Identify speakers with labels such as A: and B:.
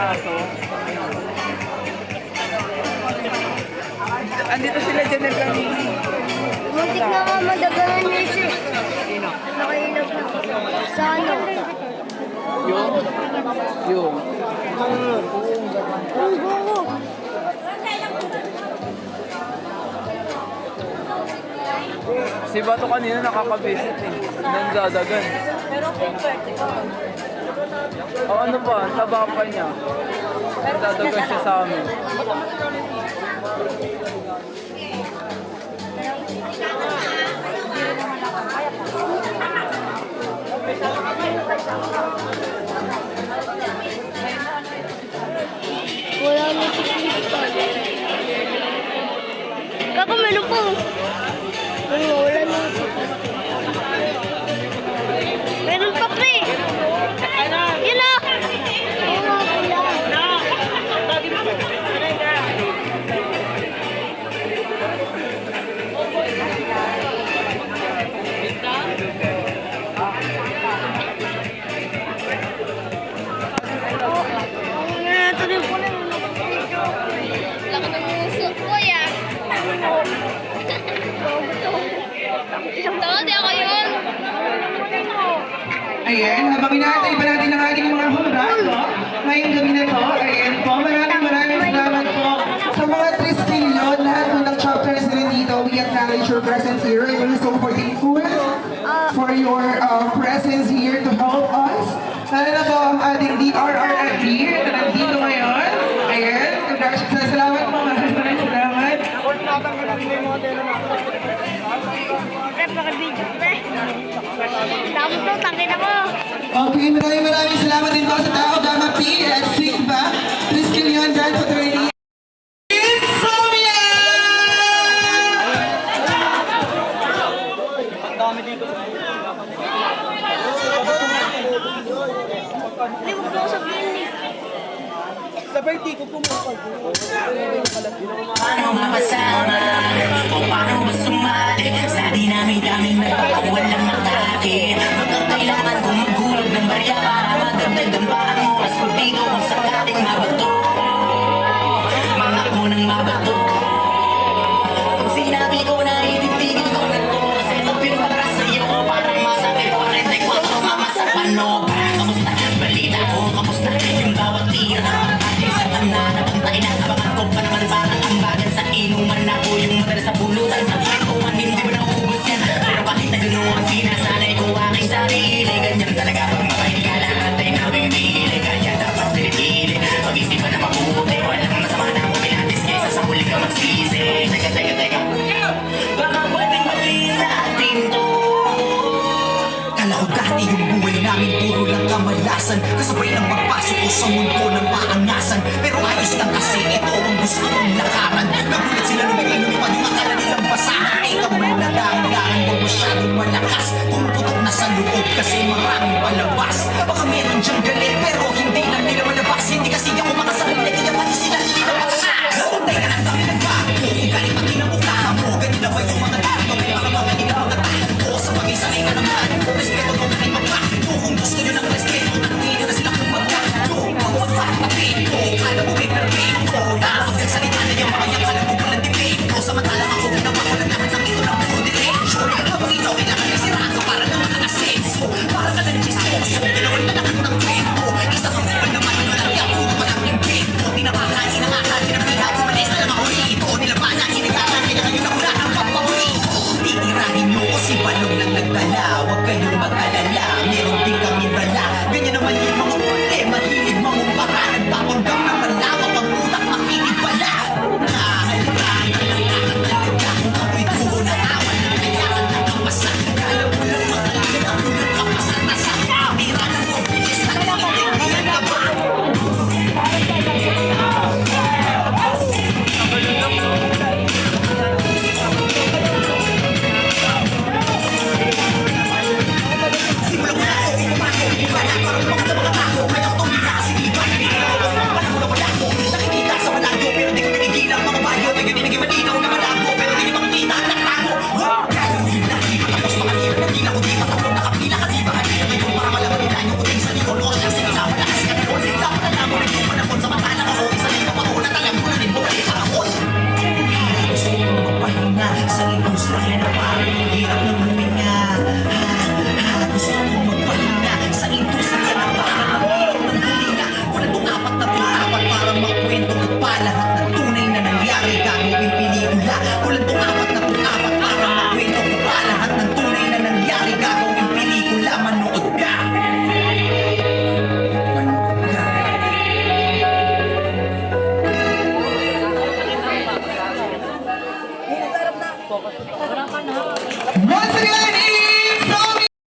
A: aso. Andito sila dyan lang.
B: Muntik na nga madaganan niya siya.
A: Sino?
B: Nakailap na. Sa ano?
A: Yung? Yung.
B: Ang gungo.
A: Si Bato kanina nakaka-visit eh. Nandadagan.
C: Pero kung pwede ka.
A: O ano ba? Ang taba pa niya. Nandadagan siya sa amin.
B: Wala na si Crystal. Kako, meron po. Wala na si Crystal. Meron pa, pre. Yun na. Oo nga, kuya. Laki ng muso ko, ya. Isang taon, di ako yun.
D: Ayan, habang inaantay pa natin ang ating mga humrado, ngayong gabi na to, ayan po, maraming salamat po sa mga Tristilyon, lahat po ng chapters na dito. We acknowledge your presence here. I'm really so thankful for your presence here to help us. Lalo na po ang ating DRRFD na nandito ngayon. Ayan, congratulations. Salamat po, maraming salamat.
B: Pre, pakibidyo, pre. Tapos to, tangin ako.
D: Okay, maraming salamat din po sa tao, Gama P at Sigma, Tristilyon Dance Fraternity. Insomnia!
B: Hindi, huwag mo sabihin eh.
E: Paano mapasama o paano ba sumali sa dinami-daming nagpapawalang atake? Magkakailangan kong maghulog ng barya para madagdag ang parang oras ko dito kung sakaling mabato. Mga unang mabato. Pag sinabi ko na ititigil ko na to, set up yung para sa'yo parang masabi 44 mama sa panog. Kamusta? Balita ko, kamusta? Yung bawat tira sa tanda na pantay na abangan ko pa naman parang ang bagan sa inuman ako yung madalas sa pulutan sa kwentuhan hindi ba naubos yan pero bakit na gano'n ang sinasanay ko aking sarili ganyan talaga pag mapahinga lahat ay nawibili kaya dapat pinipili pag-isipan na mabuti walang masama na ako pilates kaysa sa huli ka magsisi teka baka pwedeng maging natin to. Kala ko dati yung buhay namin puro lang kamalasan kasabay ng magpasok ko sa mundo ng paangasan pero ayos lang kasi ito ang gusto kong lakaran nagulat sila lumipad yung akala nilang basahan ikaw na dahan-dahan huwag masyadong malakas pumuputok na sa loob kasi maraming palabas baka meron dyang galit pero